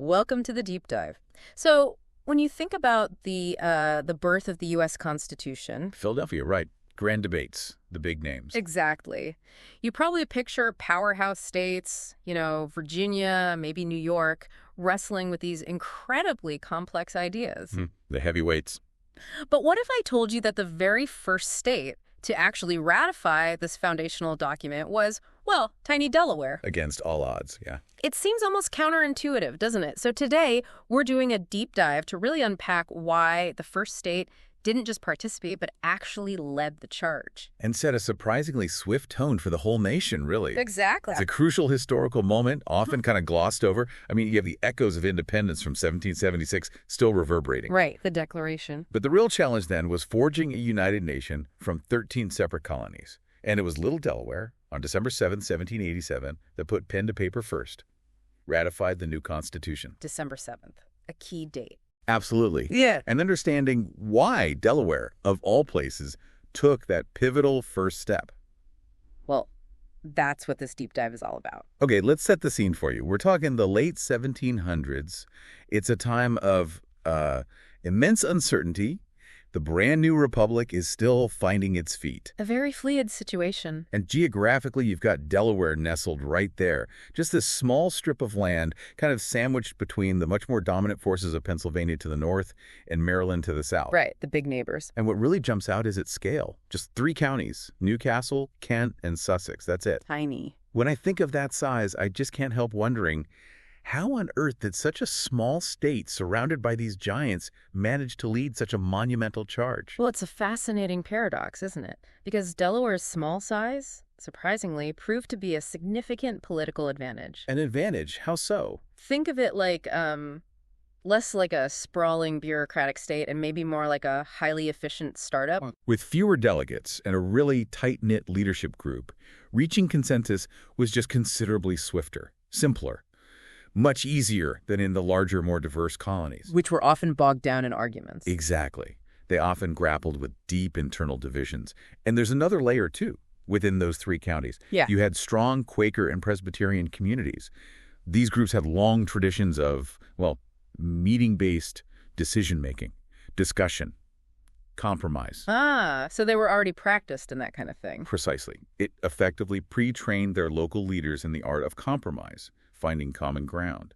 Welcome to the deep dive. So, when you think about the birth of the U.S. Constitution, Philadelphia, right. Grand debates, the big names. exactly, you probably picture powerhouse states, Virginia, maybe New York, wrestling with these incredibly complex ideas. The heavyweights. But what if I told you that the very first state to actually ratify this foundational document was, well, tiny Delaware? Against all odds, yeah. It seems almost counterintuitive, doesn't it? So today, we're doing a deep dive to really unpack why the first state didn't just participate, but actually led the charge. And set a surprisingly swift tone for the whole nation, really. Exactly. It's a crucial historical moment, often kind of glossed over. I mean, you have the echoes of independence from 1776 still reverberating. Right, the Declaration. But the real challenge then was forging a united nation from 13 separate colonies. And it was little Delaware, on December 7, 1787, that put pen to paper first, ratified the new Constitution. December 7th, a key date. Absolutely. Yeah. And understanding why Delaware, of all places, took that pivotal first step. Well, that's what this deep dive is all about. Okay, let's set the scene for you. We're talking the late 1700s. It's a time of immense uncertainty. The brand new republic is still finding its feet. A very fluid situation. And geographically, you've got Delaware nestled right there. Just this small strip of land kind of sandwiched between the much more dominant forces of Pennsylvania to the north and Maryland to the south. Right, the big neighbors. And what really jumps out is its scale. Just 3 counties, Newcastle, Kent, and Sussex. That's it. Tiny. When I think of that size, I just can't help wondering, how on earth did such a small state surrounded by these giants manage to lead such a monumental charge? Well, it's a fascinating paradox, isn't it? Because Delaware's small size, surprisingly, proved to be a significant political advantage. An advantage? How so? Think of it like, less like a sprawling bureaucratic state and maybe more like a highly efficient startup. With fewer delegates and a really tight-knit leadership group, reaching consensus was just considerably swifter, simpler. Much easier than in the larger, more diverse colonies. Which were often bogged down in arguments. Exactly. They often grappled with deep internal divisions. And there's another layer, too, within those 3 counties. Yeah. You had strong Quaker and Presbyterian communities. These groups had long traditions of, well, meeting-based decision-making, discussion, compromise. Ah, so they were already practiced in that kind of thing. Precisely. It effectively pre-trained their local leaders in the art of compromise, finding common ground.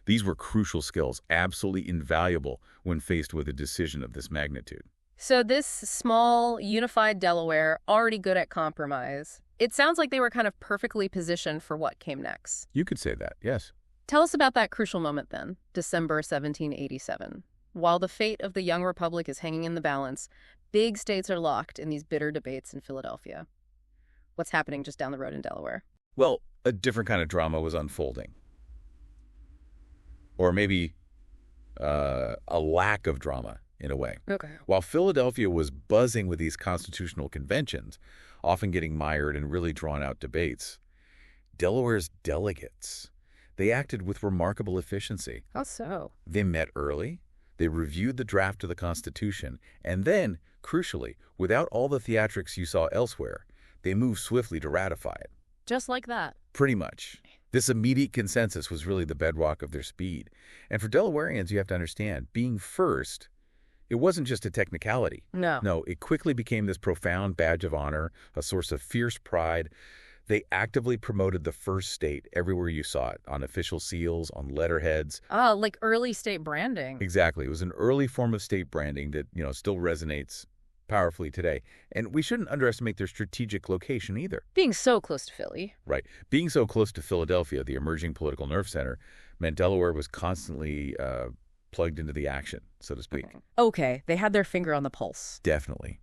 These were crucial skills, absolutely invaluable when faced with a decision of this magnitude. So this small, unified Delaware, already good at compromise, it sounds like they were kind of perfectly positioned for what came next. You could say that, yes. Tell us about that crucial moment then, December 1787. While the fate of the young republic is hanging in the balance, big states are locked in these bitter debates in Philadelphia. What's happening just down the road in Delaware? Well, a different kind of drama was unfolding. Or maybe a lack of drama, in a way. Okay. While Philadelphia was buzzing with these constitutional conventions, often getting mired in really drawn-out debates, Delaware's delegates, they acted with remarkable efficiency. How so? They met early, they reviewed the draft of the Constitution, and then, crucially, without all the theatrics you saw elsewhere, they moved swiftly to ratify it. Just like that. Pretty much. This immediate consensus was really the bedrock of their speed. And for Delawareans, you have to understand, being first, it wasn't just a technicality. No. No, it quickly became this profound badge of honor, a source of fierce pride. They actively promoted the first state everywhere you saw it, on official seals, on letterheads. Oh, like early state branding. Exactly. It was an early form of state branding that, still resonates powerfully today. And we shouldn't underestimate their strategic location either. Being so close to Philly. Right. Being so close to Philadelphia, the emerging political nerve center, meant Delaware was constantly plugged into the action, so to speak. Okay, they had their finger on the pulse. Definitely.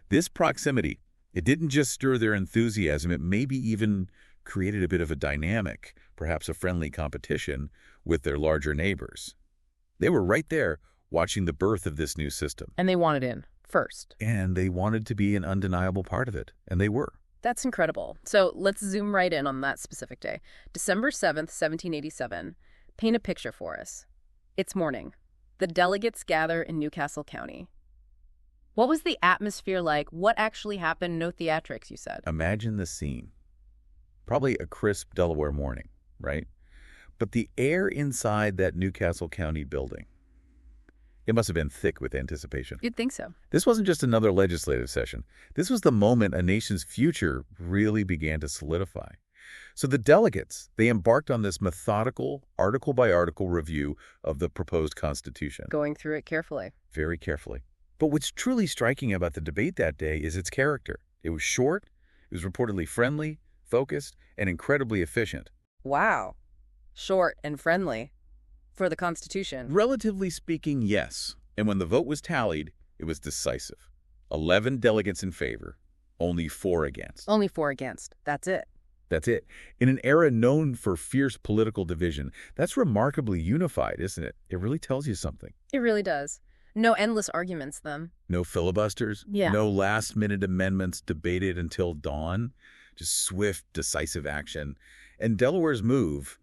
This proximity, it didn't just stir their enthusiasm, it maybe even created a bit of a dynamic, perhaps a friendly competition with their larger neighbors. They were right there watching the birth of this new system. And they wanted in first. And they wanted to be an undeniable part of it, and they were. That's incredible. So let's zoom right in on that specific day. December 7th, 1787. Paint a picture for us. It's morning. The delegates gather in Newcastle County. What was the atmosphere like? What actually happened? No theatrics, you said. Imagine the scene. Probably a crisp Delaware morning, right? But the air inside that Newcastle County building, it must have been thick with anticipation. You'd think so. This wasn't just another legislative session. This was the moment a nation's future really began to solidify. So the delegates, they embarked on this methodical, article-by-article review of the proposed Constitution. Going through it carefully. Very carefully. But what's truly striking about the debate that day is its character. It was short, it was reportedly friendly, focused, and incredibly efficient. Wow. Short and friendly. For the Constitution. Relatively speaking, yes. And when the vote was tallied, it was decisive. 11 delegates in favor, only 4 against. Only 4 against. That's it. That's it. In an era known for fierce political division, that's remarkably unified, isn't it? It really tells you something. It really does. No endless arguments, then. No filibusters. Yeah. No last-minute amendments debated until dawn. Just swift, decisive action. And Delaware's move,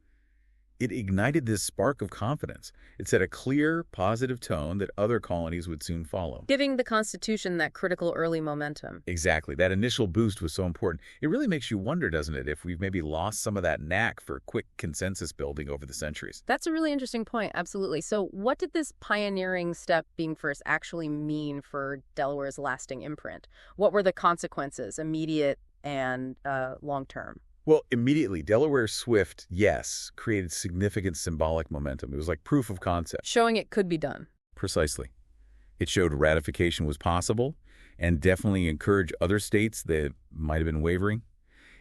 it ignited this spark of confidence. It set a clear, positive tone that other colonies would soon follow. Giving the Constitution that critical early momentum. Exactly. That initial boost was so important. It really makes you wonder, doesn't it, if we've maybe lost some of that knack for quick consensus building over the centuries. That's a really interesting point, absolutely. So what did this pioneering step being first actually mean for Delaware's lasting imprint? What were the consequences, immediate and long-term? Well, immediately, Delaware's swift yes created significant symbolic momentum. It was like proof of concept. Showing it could be done. Precisely. It showed ratification was possible and definitely encouraged other states that might have been wavering.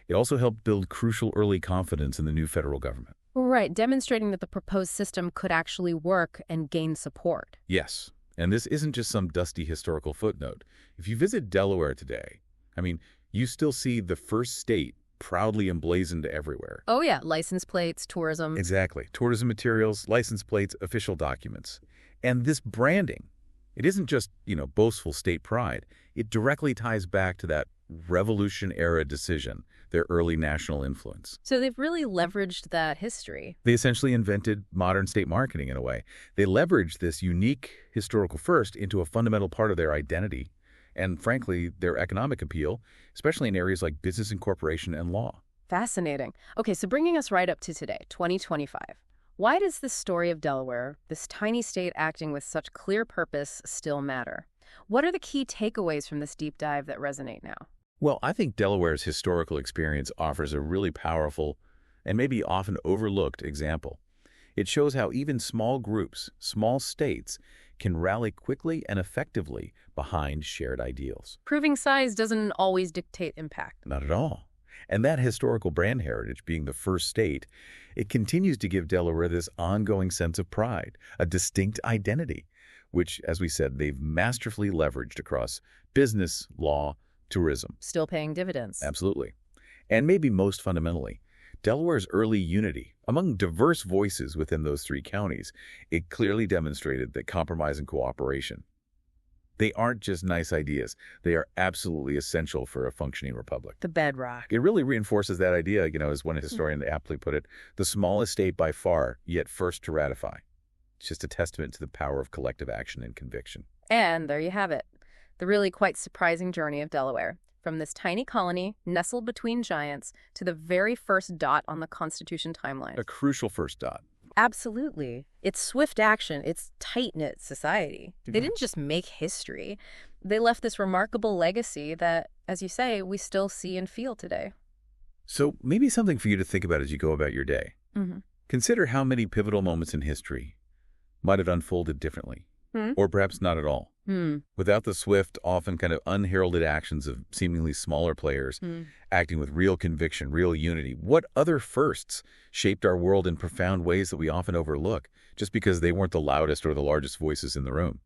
It also helped build crucial early confidence in the new federal government. Right, demonstrating that the proposed system could actually work and gain support. Yes, and this isn't just some dusty historical footnote. If you visit Delaware today, you still see the first state proudly emblazoned everywhere. Oh yeah, license plates, tourism. Exactly. Tourism materials, license plates, official documents. And this branding, it isn't just, boastful state pride. It directly ties back to that Revolution-era decision, their early national influence. So they've really leveraged that history. They essentially invented modern state marketing in a way. They leveraged this unique historical first into a fundamental part of their identity and, frankly, their economic appeal, especially in areas like business incorporation and law. Fascinating. Okay, so bringing us right up to today, 2025. Why does this story of Delaware, this tiny state acting with such clear purpose, still matter? What are the key takeaways from this deep dive that resonate now? Well, I think Delaware's historical experience offers a really powerful and maybe often overlooked example. It shows how even small groups, small states, can rally quickly and effectively behind shared ideals. Proving size doesn't always dictate impact. Not at all. And that historical brand heritage, being the first state, it continues to give Delaware this ongoing sense of pride, a distinct identity, which, as we said, they've masterfully leveraged across business, law, tourism. Still paying dividends. Absolutely. And maybe most fundamentally, Delaware's early unity among diverse voices within those 3 counties, it clearly demonstrated that compromise and cooperation, they aren't just nice ideas. They are absolutely essential for a functioning republic. The bedrock. It really reinforces that idea, as one historian aptly put it, the smallest state by far, yet first to ratify. It's just a testament to the power of collective action and conviction. And there you have it. The really quite surprising journey of Delaware. From this tiny colony, nestled between giants, to the very first dot on the Constitution timeline. A crucial first dot. Absolutely. It's swift action. It's tight-knit society. They didn't just make history. They left this remarkable legacy that, as you say, we still see and feel today. So maybe something for you to think about as you go about your day. Mm-hmm. Consider how many pivotal moments in history might have unfolded differently, or perhaps not at all. Without the swift, often kind of unheralded actions of seemingly smaller players acting with real conviction, real unity, what other firsts shaped our world in profound ways that we often overlook just because they weren't the loudest or the largest voices in the room?